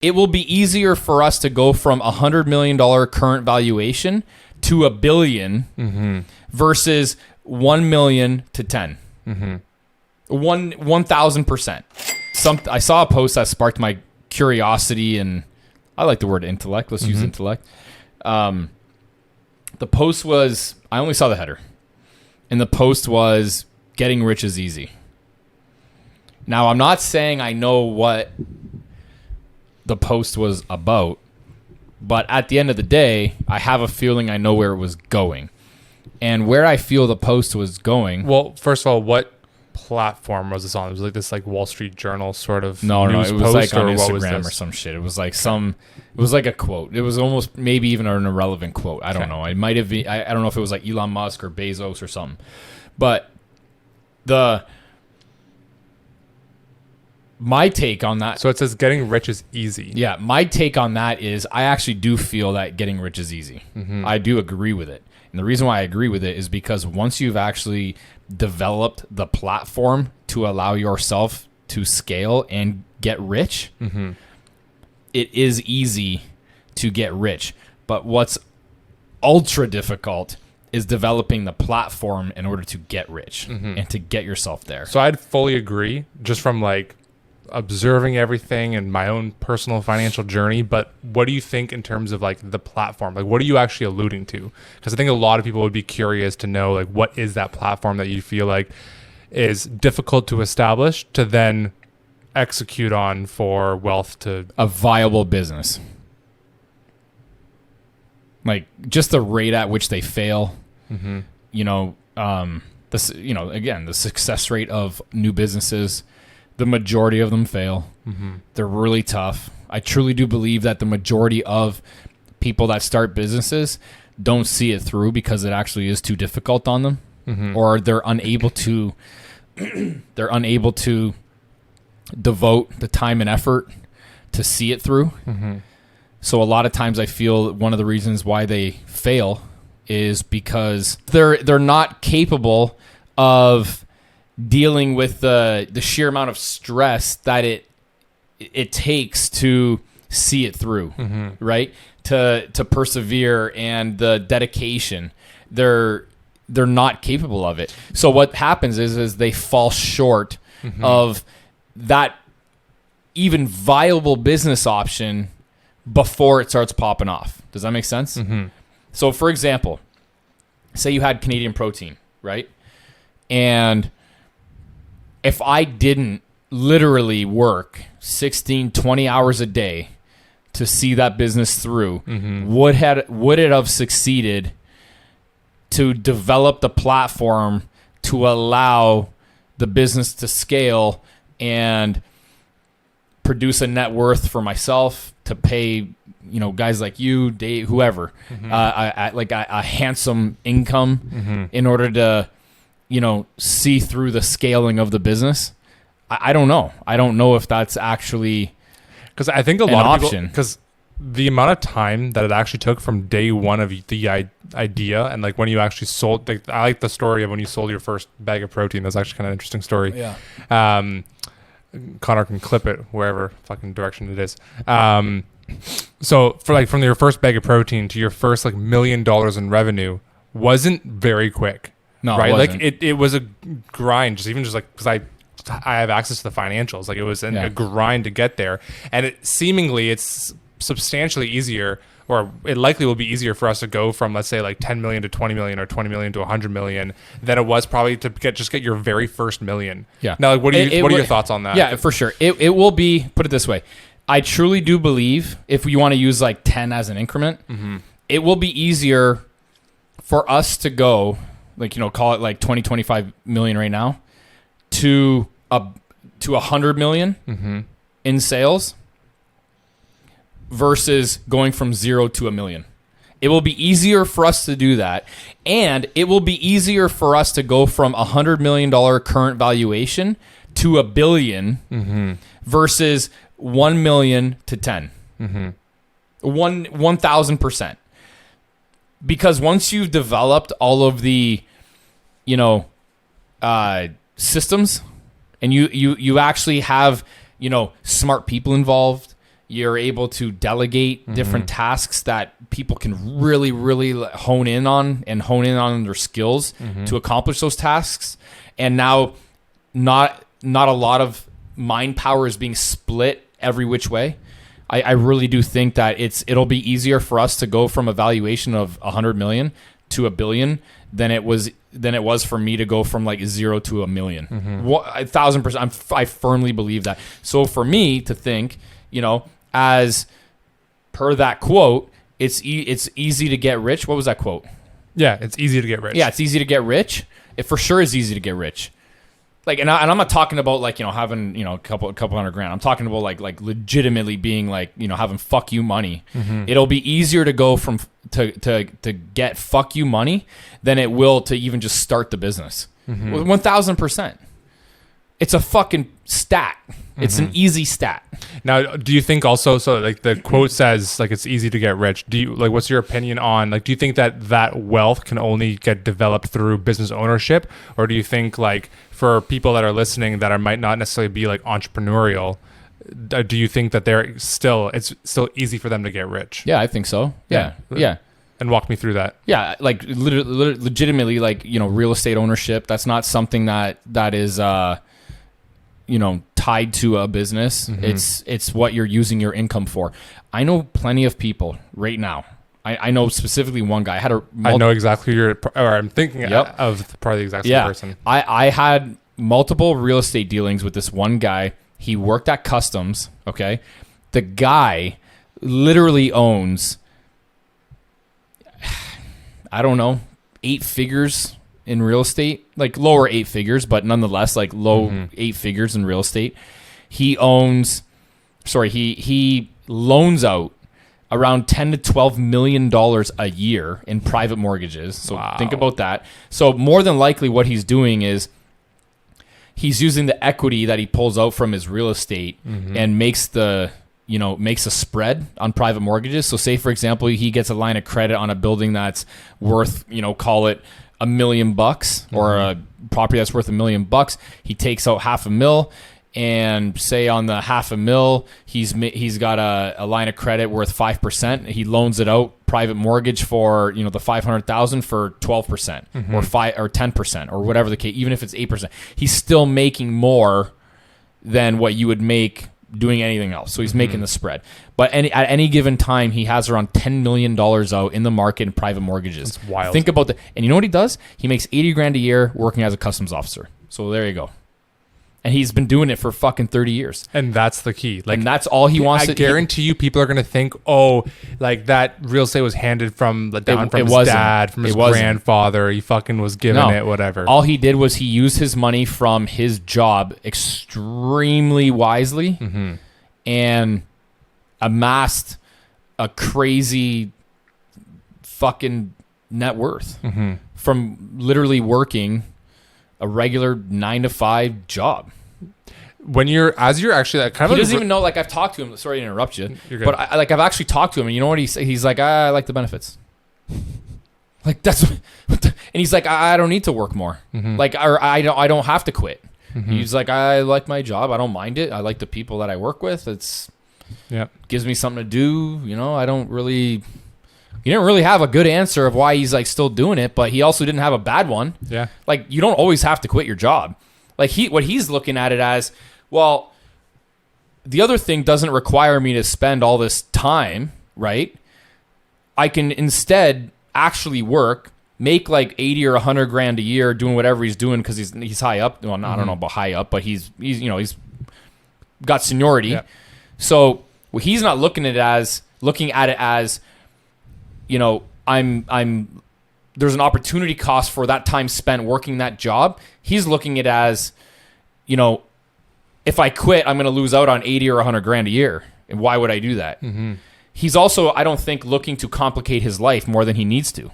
it will be easier for us to go from $100 million current valuation to $1 billion versus 1 million to 10. 1,000%. I saw a post that sparked my curiosity, and I like the word intellect. Let's use intellect. The post was, I only saw the header, and the post was, getting rich is easy. Now, I'm not saying I know what the post was about, but at the end of the day, I have a feeling I know where it was going. And where I feel the post was going... Well, first of all, what platform was this on? It was like this like Wall Street Journal sort of No, news it was post, like on or what was Instagram this? or some shit. It was like it was like a quote. It was almost maybe even an irrelevant quote. I don't know. It might have been, I don't know if it was like Elon Musk or Bezos or something. But my take on that... So it says getting rich is easy. Yeah, my take on that is I actually do feel that getting rich is easy. I do agree with it. And the reason why I agree with it is because once you've actually developed the platform to allow yourself to scale and get rich, it is easy to get rich. But what's ultra difficult is developing the platform in order to get rich and to get yourself there. So I'd fully agree, just from like observing everything and my own personal financial journey. But what do you think in terms of like the platform? Like, what are you actually alluding to? Because I think a lot of people would be curious to know, like, what is that platform that you feel like is difficult to establish to then execute on for wealth to... A viable business. Like, just the rate at which they fail. You know, again, the success rate of new businesses, the majority of them fail. They're really tough. I truly do believe that the majority of people that start businesses don't see it through because it actually is too difficult on them, or they're unable to devote the time and effort to see it through. So a lot of times I feel one of the reasons why they fail is because they're not capable of dealing with the sheer amount of stress that it takes to see it through, right? To persevere, and the dedication. They're not capable of it. So what happens is they fall short of that even viable business option before it starts popping off. Does that make sense? So for example, say you had Canadian Protein, right? And if I didn't literally work 16, 20 hours a day to see that business through, would it have succeeded to develop the platform to allow the business to scale and produce a net worth for myself to pay, guys like you, Dave, whoever, a handsome income in order to, see through the scaling of the business? I don't know. I don't know if that's actually, because I think a lot of people, because the amount of time that it actually took from day one of the idea, and like when you actually sold, like, I like the story of when you sold your first bag of protein. That's actually kind of an interesting story. Yeah. Connor can clip it wherever fucking direction it is. So for like from your first bag of protein to your first like $1 million in revenue wasn't very quick. No, right? It wasn't. Like it was a grind, just like, because I have access to the financials. Like, it was a grind to get there, and it's substantially easier, or it likely will be easier for us to go from, let's say, like 10 million to 20 million, or 20 million to 100 million than it was probably to get your very first million. Yeah. Now, like, what are your thoughts on that? Yeah, for sure. It will be, put it this way, I truly do believe, if you want to use like 10 as an increment, it will be easier for us to go, like, call it like 20, 25 million right now, to 100 million in sales versus going from 0 to $1 million. It will be easier for us to do that, and it will be easier for us to go from $100 million current valuation to $1 billion versus 1 million to 10. 1,000%. Because once you've developed all of the, systems, and you actually have, smart people involved, You're able to delegate different tasks that people can really, really hone in on their skills to accomplish those tasks. And now not a lot of mind power is being split every which way. I really do think that it'll be easier for us to go from a valuation of 100 million to $1 billion than it was for me to go from like 0 to $1 million. 1,000%. I firmly believe that. So for me to think, as per that quote, it's easy to get rich. What was that quote? Yeah, it's easy to get rich. Yeah, it's easy to get rich. It for sure is easy to get rich. Like, and I'm not talking about like, having, a couple $100,000. I'm talking about like legitimately being like, having fuck you money. It'll be easier to go from to get fuck you money than it will to even just start the business. 1,000%. It's a fucking stat. It's an easy stat. Now, do you think also, so like the quote says, like, it's easy to get rich. Do you, like, what's your opinion on, like, do you think that wealth can only get developed through business ownership? Or do you think, like, for people that are listening that might not necessarily be like entrepreneurial, do you think that it's still easy for them to get rich? Yeah, I think so. Yeah. And walk me through that. Yeah, like legitimately, like, real estate ownership. That's not something that is, tied to a business. It's what you're using your income for. I know plenty of people right now. I know specifically one guy. I know exactly who I'm thinking of probably the exact same person. I had multiple real estate dealings with this one guy. He worked at customs. Okay. The guy literally owns, I don't know, 8 figures in real estate, like lower 8 figures, but nonetheless, like low 8 figures in real estate. He loans out around $10 to $12 million a year in private mortgages. So think about that. So more than likely what he's doing is he's using the equity that he pulls out from his real estate and makes a spread on private mortgages. So say, for example, he gets a line of credit on a building that's worth, call it $1 million or a property that's worth $1 million. He takes out $500,000, and say on the $500,000, he's got a line of credit worth 5%. He loans it out, private mortgage for the $500,000 for 12% or 10% or whatever the case. Even if it's 8%, he's still making more than what you would make doing anything else. So he's making the spread. But at any given time, he has around $10 million out in the market in private mortgages. That's wild. Think about that. And you know what he does? He makes $80,000 a year working as a customs officer. So there you go. And he's been doing it for fucking 30 years. And that's the key. Like, and that's all he wants. I guarantee you people are going to think, oh, like that real estate was handed from his dad, from his grandfather. He fucking was given it, whatever. All he did was he used his money from his job extremely wisely and amassed a crazy fucking net worth from literally working a regular 9-to-5 job. He doesn't even know. Like, I've talked to him. Sorry to interrupt you, but I've actually talked to him, and you know what he's like? I like the benefits. Like, that's and he's like, I don't need to work more. Like, or I don't have to quit. He's like, I like my job. I don't mind it. I like the people that I work with. Gives me something to do. He didn't really have a good answer of why he's like still doing it, but he also didn't have a bad one. Yeah. Like, you don't always have to quit your job. Like, what he's looking at it as, well, the other thing doesn't require me to spend all this time, right? I can instead actually work, make like 80 or 100 grand a year doing whatever he's doing because he's high up. Well, I don't know about high up, but he's got seniority. Yeah. So he's not looking at it as there's an opportunity cost for that time spent working that job. He's looking at it as, if I quit, I'm going to lose out on 80 or 100 grand a year. And why would I do that? He's also, I don't think, looking to complicate his life more than he needs to.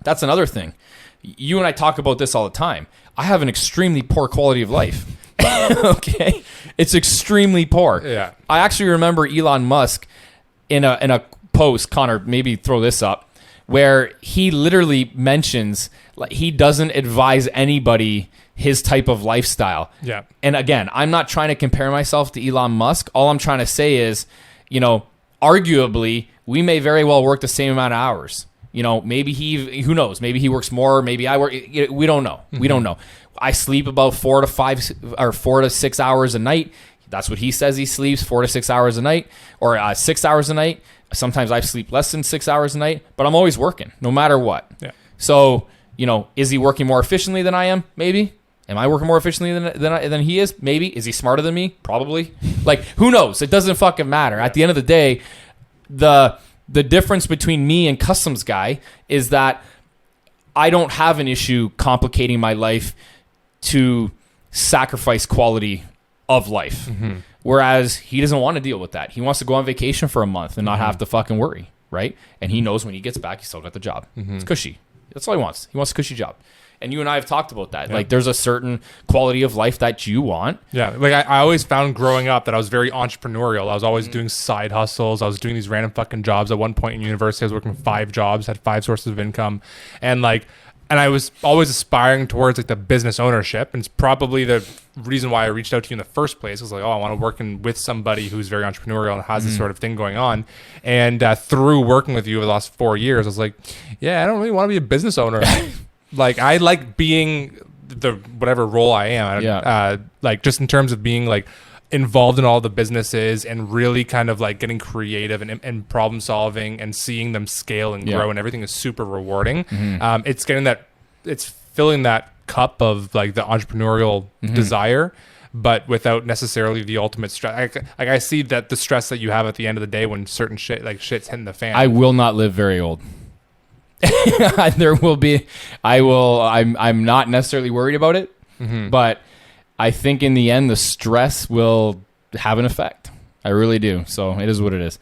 That's another thing. You and I talk about this all the time. I have an extremely poor quality of life. Okay? It's extremely poor. Yeah. I actually remember Elon Musk in a post, Connor, maybe throw this up, where he literally mentions, like, he doesn't advise anybody his type of lifestyle. Yeah. And again, I'm not trying to compare myself to Elon Musk. All I'm trying to say is, arguably, we may very well work the same amount of hours. Maybe who knows? Maybe he works more. Maybe I work. We don't know. We don't know. I sleep about 4 to 6 hours a night. That's what he says he sleeps, 4 to 6 hours a night, or 6 hours a night. Sometimes I sleep less than 6 hours a night, but I'm always working, no matter what. Yeah. So, is he working more efficiently than I am? Maybe. Am I working more efficiently than he is? Maybe. Is he smarter than me? Probably. Who knows? It doesn't fucking matter. At the end of the day, the difference between me and Customs Guy is that I don't have an issue complicating my life to sacrifice quality of life. Whereas he doesn't want to deal with that. He wants to go on vacation for a month and not have to fucking worry, right? And he knows when he gets back, he's still got the job. It's cushy. That's all he wants. He wants a cushy job. And you and I have talked about that. Yeah. There's a certain quality of life that you want. Yeah. I always found growing up that I was very entrepreneurial. I was always doing side hustles. I was doing these random fucking jobs. At one point in university, I was working 5 jobs, had 5 sources of income. And I was always aspiring towards the business ownership. And it's probably the reason why I reached out to you in the first place. I was I want to work with somebody who's very entrepreneurial and has this sort of thing going on. And through working with you over the last 4 years, I was I don't really want to be a business owner. I like being the whatever role I am. Just in terms of being involved in all the businesses and really kind of getting creative and problem solving and seeing them scale and grow, and everything is super rewarding. It's filling that cup of the entrepreneurial desire, but without necessarily the ultimate stress. I see that the stress that you have at the end of the day when certain shit's hitting the fan. I will not live very old. I'm not necessarily worried about it, but I think in the end the stress will have an effect. I really do. So it is what it is.